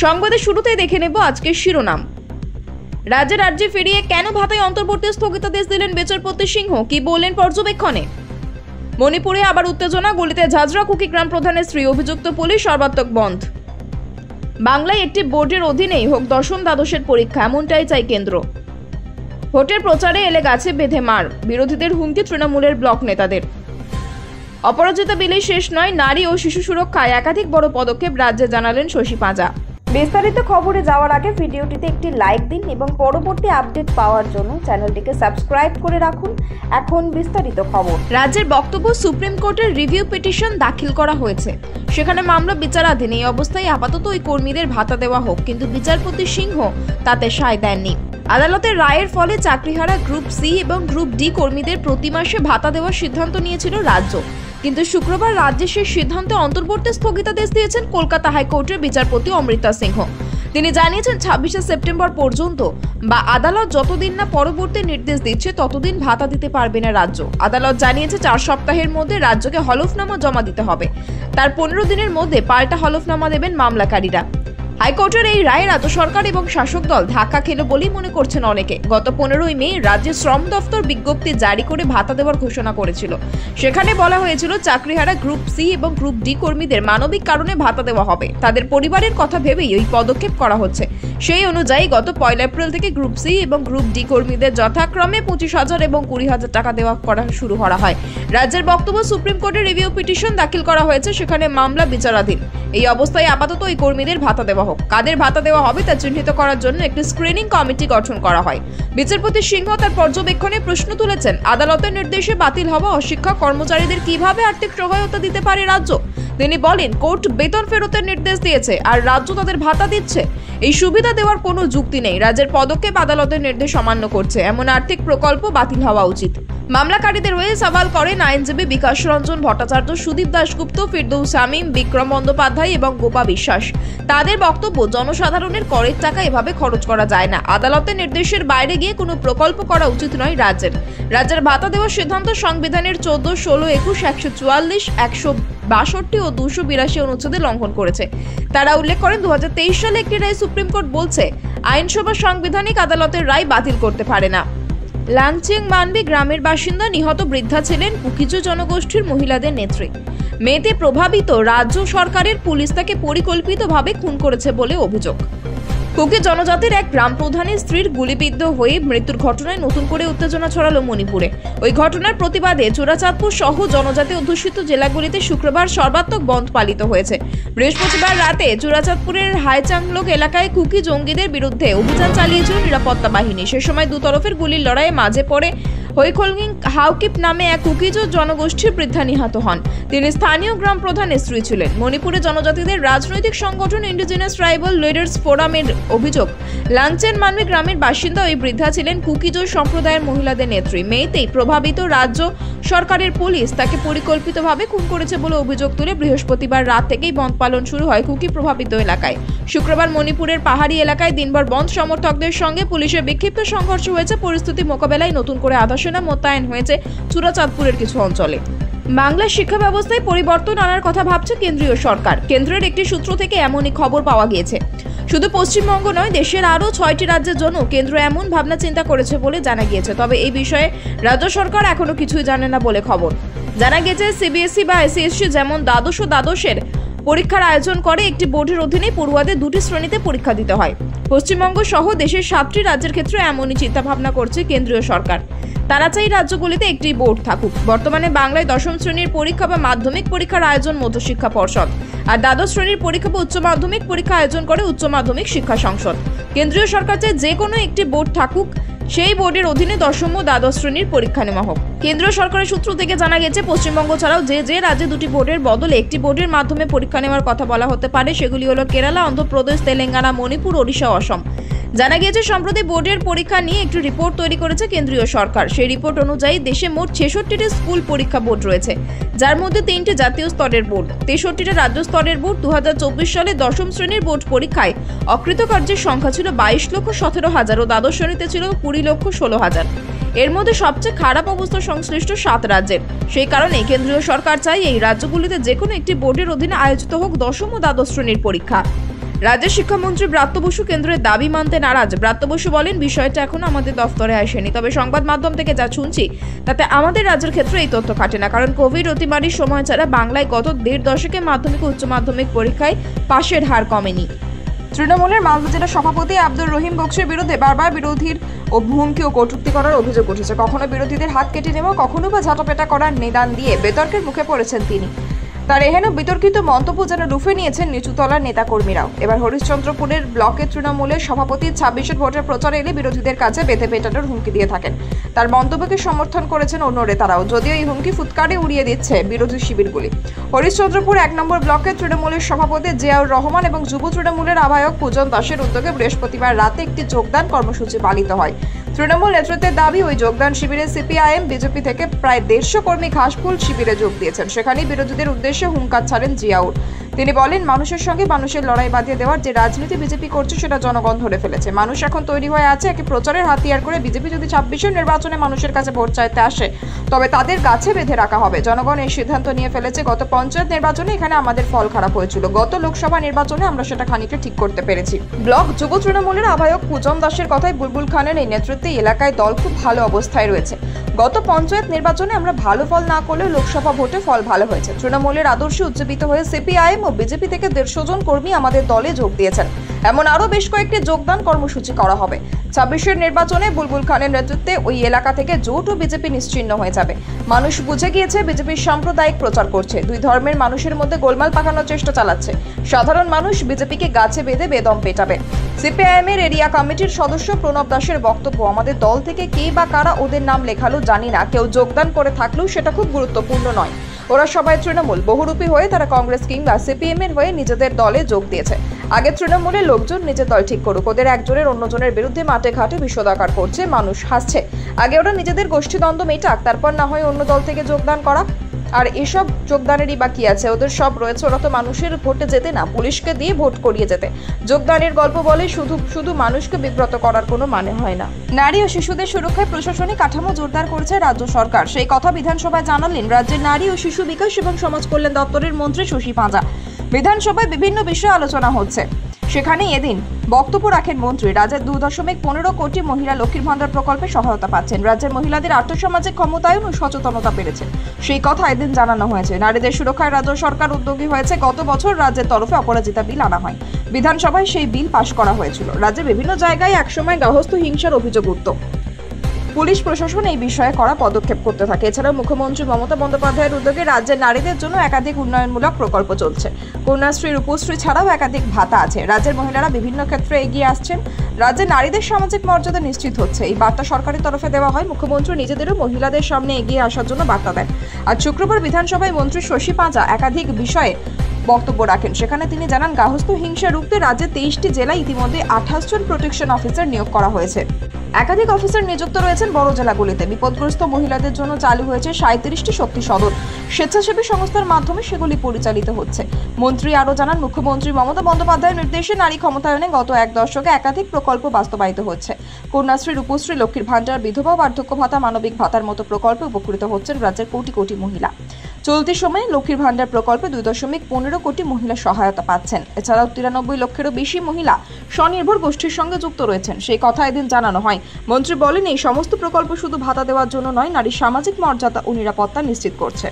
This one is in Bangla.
সংবাদের শুরুতেই দেখে নেব আজকের শিরোনাম। রাজ্যে ফিরিয়ে কেন ভাতায় অন্তর্বর্তী স্থগিতাদেশ দিলেন বিচারপতি সিংহ, কি বললেন পর্যবেক্ষণে? মণিপুরে আবার উত্তেজনা, গলিতে ঝাঁঝরা, কুকিগ্রাম প্রধানের স্ত্রী, অভিযুক্ত পুলিশ, সর্বাত্মক বন্ধ। বাংলায় একটি বোর্ডের অধীনেই হোক দশম দ্বাদশের পরীক্ষা, এমনটাই চাই কেন্দ্র। ভোটের প্রচারে এলে গাছে বেঁধে মার, বিরোধীদের হুমকি তৃণমূলের ব্লক নেতাদের। অপরাজিতা বিলেই শেষ নয়, নারী ও শিশু সুরক্ষায় একাধিক বড় পদক্ষেপ রাজ্যে, জানালেন শশী পাঁজা। বিস্তারিত খবরে যাওয়ার আগে ভিডিওটিতে একটি লাইক দিন এবং পরবর্তী আপডেট পাওয়ার জন্য চ্যানেলটিকে সাবস্ক্রাইব করে রাখুন। এখন বিস্তারিত খবর। রাজ্যের বক্তব্য, সুপ্রিম কোর্টের রিভিউ পিটিশন দাখিল করা হয়েছে, সেখানে মামলা বিচারাধীন। এই অবস্থায় আপাতত ওই কর্মীদের ভাতা দেওয়া হোক, কিন্তু বিচারপতি সিংহ তাতে সায় দেননি। আদালতের রায়ের ফলে চাকরিহারা গ্রুপ সি এবং গ্রুপ ডি কর্মীদের প্রতি মাসে ভাতা দেওয়ার সিদ্ধান্ত নিয়েছিল রাজ্য, কিন্তু শুক্রবার রাজ্যে সেই সিদ্ধান্তে অন্তর্বর্তী স্থগিতাদেশ দিয়েছেন কলকাতা হাইকোর্টের বিচারপতি অমৃতা সিংহ। তিনি জানিয়েছেন 26শে সেপ্টেম্বর পর্যন্ত বা আদালত যতদিন না পরবর্তী নির্দেশ দিচ্ছে ততদিন ভাতা দিতে পারবে না রাজ্য। আদালত জানিয়েছে 4 সপ্তাহের মধ্যে রাজ্যকে হলফনামা জমা দিতে হবে, তার 15 দিনের মধ্যে পাল্টা হলফনামা দেবেন মামলাকারীরা। হাইকোর্টের এই রায়ে রাজ্য সরকার এবং শাসক দল ধাক্কা খেল বলেই মনে করছেন অনেকে। গত 15ই মে রাজ্যের শ্রম দফতর বিজ্ঞপ্তি জারি করে ভাতা দেওয়ার ঘোষণা করেছিল। সেখানে বলা হয়েছিল চাকরিহারা গ্রুপ সি এবং গ্রুপ ডি কর্মীদের মানবিক কারণে ভাতা দেওয়া হবে, তাদের পরিবারের কথা ভেবেই ওই পদক্ষেপ করা হচ্ছে। সেই অনুযায়ী গত 1 এপ্রিল থেকে গ্রুপ সি এবং গ্রুপ ডি কর্মীদের যথাক্রমে 25,000 এবং 20,000 টাকা দেওয়া শুরু করা হয়। রাজ্যের বক্তব্য, সুপ্রিম কোর্টে রিভিউ পিটিশন দাখিল করা হয়েছে, সেখানে মামলা বিচারাধীন। এই অবস্থায় আপাতত ওই কর্মীদের ভাতা দেওয়া হোক। কাদের ভাতা দেওয়া হবে তা চিহ্নিত করার জন্য একটি স্ক্রিনিং কমিটি গঠন করা হয়। বিচারপতি সিংহ তার পর্যবেক্ষণে প্রশ্ন তুলেছেন, আদালতের নির্দেশে বাতিল হওয়া অশিক্ষক কর্মচারীদের কিভাবে আর্থিক সহায়তা দিতে পারে রাজ্য? তিনি বলেন, কোর্ট বেতন ফেরতের নির্দেশ দিয়েছে আর রাজ্য তাদের ভাতা দিচ্ছে। এই সুবিধা দেওয়ার কোনো যুক্তি নেই। রাজ্যের পদক্ষেপ আদালতের নির্দেশ অমান্য করছে, এমন আর্থিক প্রকল্প বাতিল হওয়া উচিত। মামলাকারীদের হয়ে সওয়াল করেন আইনজীবী বিকাশ রঞ্জন ভট্টাচার্য, সুদীপ দাশগুপ্ত, ফিরদৌস শামীম, বিক্রম বন্দ্যোপাধ্যায় এবং গোপা বিশ্বাস। তাদের বক্তব্য, জনসাধারণের করের টাকা এভাবে খরচ করা যায় না। আদালতের নির্দেশের বাইরে গিয়ে কোনো প্রকল্প করা উচিত নয় রাজ্যের ভাতা দেওয়ার সিদ্ধান্ত সংবিধানের 14, 16, 21, 144, 162 ও 282 অনুচ্ছেদে লঙ্ঘন করেছে। তারা উল্লেখ করেন 2023 সালে একটি রায় সুপ্রিম কোর্ট বলছে আইনসভা সাংবিধানিক আদালতের রায় বাতিল করতে পারে না। লাংচেং মানবি গ্রামের বাসিন্দা নিহত বৃদ্ধা ছিলেন কুকিজো জনগোষ্ঠীর মহিলাদের নেত্রী। মেয়েতে প্রভাবিত রাজ্য সরকারের পুলিশ তাকে পরিকল্পিতভাবে খুন করেছে বলে অভিযোগ। কুকি জনজাতির এক গ্রাম প্রধানের স্ত্রীর গুলিবিদ্ধ হয়ে মৃত্যুর ঘটনায় নতুন করে উত্তেজনা ছড়ালো মণিপুরে। ওই ঘটনার প্রতিবাদে চূড়াচাঁদপুর সহ জনজাতি অধ্যুষিত জেলাগুলিতে শুক্রবার সর্বাত্মক বন্ধ পালিত হয়েছে। বৃহস্পতিবার রাতে চূড়াচাঁদপুরের হাইচাংলোক এলাকায় কুকি জঙ্গিদের বিরুদ্ধে অভিযান চালিয়েছিল নিরাপত্তা বাহিনী। সে সময় দুতরফের গুলির লড়াইয়ে মাঝে পড়ে হৈখলগিং হাউকিপ নামে এক কুকিজো জনগোষ্ঠীর বৃদ্ধা নিহত হন। তিনি স্থানীয় গ্রাম প্রধানের স্ত্রী ছিলেন। মণিপুরে জনজাতিদের রাজনৈতিক সংগঠন ইন্ডিজিনাস ট্রাইবাল লিডার্স ফোরামের অভিযোগ, লাংচেন মানবি গ্রামের বাসিন্দা ওই বৃদ্ধা ছিলেন কুকিজো সম্প্রদায়ের মহিলাদের নেত্রী। মেয়েতেই প্রভাবিত রাজ্য সরকারের পুলিশ তাকে পরিকল্পিতভাবে খুন করেছে বলে অভিযোগ তুলে বৃহস্পতিবার রাত থেকেই বন্ধ পালন শুরু হয় কুকি প্রভাবিত এলাকায়। শুক্রবার মণিপুরের পাহাড়ি এলাকায় দিনভর বন্ধ সমর্থকদের সঙ্গে পুলিশের বিক্ষিপ্ত সংঘর্ষ হয়েছে। পরিস্থিতি মোকাবেলায় নতুন করে আধা সেনা মোতায়েন হয়েছে চূড়াচাঁদপুরের কিছু অঞ্চলে। বাংলার শিক্ষা ব্যবস্থায় পরিবর্তন আনার কথা ভাবছে কেন্দ্রীয় সরকার। কেন্দ্রের একটি সূত্র থেকে এমনই খবর পাওয়া গিয়েছে। শুধু পশ্চিমবঙ্গ নয়, দেশের আরও 6টি রাজ্যের জন্য কেন্দ্র এমন ভাবনা চিন্তা করেছে বলে জানা গিয়েছে। তবে এই বিষয়ে রাজ্য সরকার এখনো কিছুই জানে না বলে খবর। জানা গেছে সিবিএসই বা এসএসসি যেমন দ্বাদশ ও দ্বাদশের পরীক্ষার আয়োজন করে, একটি বোর্ডের অধীনে পড়ুয়াদের 2টি শ্রেণীতে পরীক্ষা দিতে হয়। পশ্চিমবঙ্গ সহ দেশের 7টি রাজ্যের ক্ষেত্রে এমনই চিন্তা ভাবনা করছে কেন্দ্রীয় সরকার। তারা চাই রাজ্যগুলিতে একটি বোর্ড থাকুক। বর্তমানে বাংলায় 10ম শ্রেণীর পরীক্ষা বা মাধ্যমিক পরীক্ষার আয়োজন মধ্যশিক্ষা পর্ষদ, আর দ্বাদশ শ্রেণীর পরীক্ষা বা উচ্চ মাধ্যমিক পরীক্ষা আয়োজন করে উচ্চ মাধ্যমিক শিক্ষা সংসদ। কেন্দ্রীয় সরকার চায় যে কোনো একটি বোর্ড থাকুক, সেই বোর্ডের অধীনে 10ম ও দ্বাদশ শ্রেণীর পরীক্ষা নেওয়া হোক। কেন্দ্রীয় সরকারের সূত্র থেকে জানা গেছে, পশ্চিমবঙ্গ ছাড়াও যে রাজ্যে 2টি বোর্ডের বদলে একটি বোর্ডের মাধ্যমে পরীক্ষা নেওয়ার কথা বলা হতে পারে সেগুলি হলো কেরালা, অন্ধ্রপ্রদেশ, তেলেঙ্গানা, মণিপুর, ওড়িশা, অসম। জানা গিয়েছে সম্প্রতি বোর্ডের পরীক্ষা নিয়ে একটি রিপোর্ট তৈরি করেছে কেন্দ্রীয় সরকার। সেই রিপোর্ট অনুযায়ী দেশে মোট 66টি স্কুল পরীক্ষা বোর্ড রয়েছে, যার মধ্যে 3টি জাতীয় স্তরের বোর্ড, 63টা রাজ্য স্তরের বোর্ড। 2024 সালে 10ম শ্রেণীর বোর্ড পরীক্ষায় অকৃতকার্যের সংখ্যা ছিল 22,17,000 ও দ্বাদশ শ্রেণীতে ছিল 20,16,000। এর মধ্যে সবচেয়ে খারাপ অবস্থা সংশ্লিষ্ট 7 রাজ্যের। সেই কারণে কেন্দ্রীয় সরকার চায় এই রাজ্যগুলিতে যে কোনো একটি বোর্ডের অধীনে আয়োজিত হোক 10ম ও দ্বাদশ শ্রেণীর পরীক্ষা। রাজ্যের শিক্ষামন্ত্রী ব্রাত্য বসু কেন্দ্রের দাবি মানতে নারাজ। ব্রাত্য বসু বলেন, বিষয়টা এখন আমাদের দফতরে আসেনি, তবে সংবাদ মাধ্যম থেকে যা শুনছি তাতে আমাদের রাজ্যের ক্ষেত্রে এই তথ্য খাটে না। কারণ কোভিড অতিমারির সময় ছাড়া বাংলায় গত 1.5 দশকে মাধ্যমিক ও উচ্চ মাধ্যমিক পরীক্ষায় পাশের হার কমেনি। তৃণমূলের মালদা জেলা সভাপতি আব্দুর রহিম বক্সির বিরুদ্ধে বারবার বিরোধীর হুমকি ও কটূক্তি করার অভিযোগ উঠেছে। কখনো বিরোধীদের হাত কেটে নেওয়া, কখনো বা ঝাঁটাপেটা করার নিদান দিয়ে বিতর্কের মুখে পড়েছেন তিনি। তার এহেন বিতর্কিত মন্তব্য যেন লুফে নিয়েছেন নিচুতলার নেতাকর্মীরাও। এবার হরিশ্চন্দ্রপুরের ব্লকের তৃণমূলের সভাপতি 26 ভোটের প্রচারে এলে বিরোধীদের কাছে বেঁধে পেটানোর হুমকি দিয়ে থাকেন। তার মন্তব্যকে সমর্থন করেছেন অন্য নেতারাও, যদিও এই হুমকি ফুৎকারে উড়িয়ে দিচ্ছে বিরোধী শিবিরগুলি। হরিশ্চন্দ্রপুর 1 নম্বর ব্লকের তৃণমূলের সভাপতি জিয়াউর রহমান এবং যুব তৃণমূলের আহ্বায়ক পূজন দাসের উদ্যোগে বৃহস্পতিবার রাতে একটি যোগদান কর্মসূচি পালিত হয়। তৃণমূল নেতৃত্বের দাবি, ওই যোগদান শিবিরে সিপিআইএম বিজেপি থেকে প্রায় 150 কর্মী ঘাসফুল শিবিরে যোগ দিয়েছেন। সেখানেই বিরোধীদের উদ্দেশ্যে হুঙ্কার ছাড়েন জিয়াউর। তিনি বলেন, মানুষের সঙ্গে মানুষের লড়াই বাঁধিয়ে দেওয়ার যে রাজনীতি বিজেপি করছে সেটা জনগণ ধরে ফেলেছে। মানুষ এখন তৈরি হয়ে আছে একে প্রচারের হাতিয়ার করে। বিজেপি যদি 26 নির্বাচনে মানুষের কাছে ভোট চাইতে আসে তবে তাদের গাছে বেঁধে রাখা হবে। জনগণ এই সিদ্ধান্ত নিয়ে ফেলেছে। গত পঞ্চায়েত নির্বাচনে এখানে আমাদের ফল খারাপ হয়েছিল, গত লোকসভা নির্বাচনে আমরা সেটা খানিকটা ঠিক করতে পেরেছি। ব্লক যুব তৃণমূলের আহ্বায়ক পূজন দাসের কথায় বুলবুল খানের এই নেতৃত্বে এলাকায় দল খুব ভালো অবস্থায় রয়েছে। গত পঞ্চায়েত নির্বাচনে আমরা ভালো ফল না করলেও লোকসভা ভোটে ফল ভালো হয়েছে। তৃণমূলের আদর্শে উজ্জীবিত হয়ে সিপিআইএম ও বিজেপি থেকে 150 জন কর্মী আমাদের দলে যোগ দিয়েছেন। এমন আরো বেশ কয়েকটি যোগদান কর্মসূচি করা হবে। 26 নির্বাচনে বুলবুল খানের নেতৃত্বে ওই এলাকা থেকে জোট ও বিজেপি নিশ্চিহ্ন হয়ে যাবে। মানুষ বুঝে গিয়েছে বিজেপির সাম্প্রদায়িক প্রচার করছে, দুই ধর্মের মানুষের মধ্যে গোলমাল পাকানোর চেষ্টা চালাচ্ছে। সাধারণ মানুষ বিজেপিকে গাছে বেঁধে বেদম পেটাবে। সিপিআইএম এর এরিয়া কমিটির সদস্য প্রণব দাসের বক্তব্য, আমাদের দল থেকে কে বা কারা ওদের নাম লেখালো জানি না, কেউ যোগদান করে থাকলেও সেটা খুব গুরুত্বপূর্ণ নয়। ওরা সবাই তৃণমূল, বহুরূপী হয়ে তারা কংগ্রেস কিংবা সিপিএম এর হয়ে নিজেদের দলে যোগ দিয়েছে। আগে তৃণমূলের লোকজন নিজের দল ঠিক করুক, ওদের একজনের অন্যজনের বিরুদ্ধে মাঠে ঘাটে বিষোদাকার করছে, মানুষ হাসছে। আগে ওরা নিজেদের গোষ্ঠীদ্বন্দ্ব মেটাক, তারপর না হয় অন্য দল থেকে যোগদান করা। আর এসব যোগদানেরই বা কি আছে, ওদের সব রয়েছে। ওরা তো মানুষের ভোটে যেতে না, পুলিশকে দিয়ে ভোট করিয়ে যেতে। যোগদানের গল্প বলে শুধু মানুষকে বিব্রত করার কোনো মানে হয় না। নারী ও শিশুদের সুরক্ষায় প্রশাসনিক কাঠামো জোরদার করেছে রাজ্য সরকার। সেই কথা বিধানসভায় জানালেন রাজ্যের নারী ও শিশু বিকাশ এবং সমাজ কল্যাণ দপ্তরের মন্ত্রী শশী পাঁজা। বিধানসভায় বিভিন্ন বিষয়ে আলোচনা হচ্ছে, সেখানে এদিন বক্তব্য রাখেন মন্ত্রী। রাজ্যের 2.15 কোটি মহিলা লক্ষ্মীর ভান্ডার প্রকল্পে সহায়তা পাচ্ছেন। রাজ্যের মহিলাদের আর্থসামাজিক ক্ষমতায়ন ও সচেতনতা বেড়েছে, সেই কথা এদিন জানানো হয়েছে। নারীদের সুরক্ষায় রাজ্য সরকার উদ্যোগী হয়েছে। গত বছর রাজ্যের তরফে অপরাজিতা বিল আনা হয়, বিধানসভায় সেই বিল পাশ করা হয়েছিল। রাজ্যে বিভিন্ন জায়গায় একসময় গার্হস্থ্য হিংসার অভিযোগ উঠত, পুলিশ প্রশাসন এই বিষয়ে কড়া পদক্ষেপ করতে থাকে। এছাড়াও মুখ্যমন্ত্রী মমতা বন্দ্যোপাধ্যায়ের উদ্যোগে রাজ্যের নারীদের জন্য একাধিক উন্নয়নমূলক প্রকল্প চলছে। কন্যাশ্রী, রূপশ্রী ছাড়াও একাধিক ভাতা আছে। রাজ্যের মহিলারা বিভিন্ন ক্ষেত্রে এগিয়ে আসছেন। রাজ্যের নারীদের সামাজিক মর্যাদা নিশ্চিত হচ্ছে, এই বার্তা সরকারের তরফে দেওয়া হয়। মুখ্যমন্ত্রী নিজেদেরও মহিলাদের সামনে এগিয়ে আসার জন্য বার্তা দেন। আজ শুক্রবার বিধানসভায় মন্ত্রী শশী পাঁজা একাধিক বিষয়ে বক্তব্য রাখেন। সেখানে তিনি জানান, গার্হস্থ্য হিংসা রুখতে রাজ্যে 23টি জেলায় ইতিমধ্যে 28 জন প্রোটেকশন অফিসার নিয়োগ করা হয়েছে। একাধিক অফিসার নিযুক্ত রয়েছেন বড় জেলাগুলিতে। বিপদগ্রস্ত মহিলাদের জন্য চালু হয়েছে 37টি শক্তি সদন, স্বেচ্ছাসেবী সংস্থার মাধ্যমে সেগুলি পরিচালিত হচ্ছে। মন্ত্রী আরও জানান, মুখ্যমন্ত্রী মমতা বন্দ্যোপাধ্যায়ের নির্দেশে নারী ক্ষমতায়নে গত 1 দশকে একাধিক প্রকল্প বাস্তবায়িত হচ্ছে। কন্যাশ্রী, রূপশ্রী, লক্ষ্মীর ভান্ডার, বিধবা বার্ধক্য ভাতা, মানবিক ভাতার মতো প্রকল্পে উপকৃত হচ্ছেন রাজ্যের কোটি কোটি মহিলা। চলতি সময়ে লক্ষ্মীর ভান্ডার প্রকল্পে 2.15 কোটি মহিলা সহায়তা পাচ্ছেন। এছাড়াও 93 লক্ষেরও বেশি মহিলা স্বনির্ভর গোষ্ঠীর সঙ্গে যুক্ত রয়েছেন, সেই কথা এদিন জানানো হয়। মন্ত্রী বলেন, এই সমস্ত প্রকল্প শুধু ভাতা দেওয়ার জন্য নয়, নারীর সামাজিক মর্যাদা ও নিরাপত্তা নিশ্চিত করছে।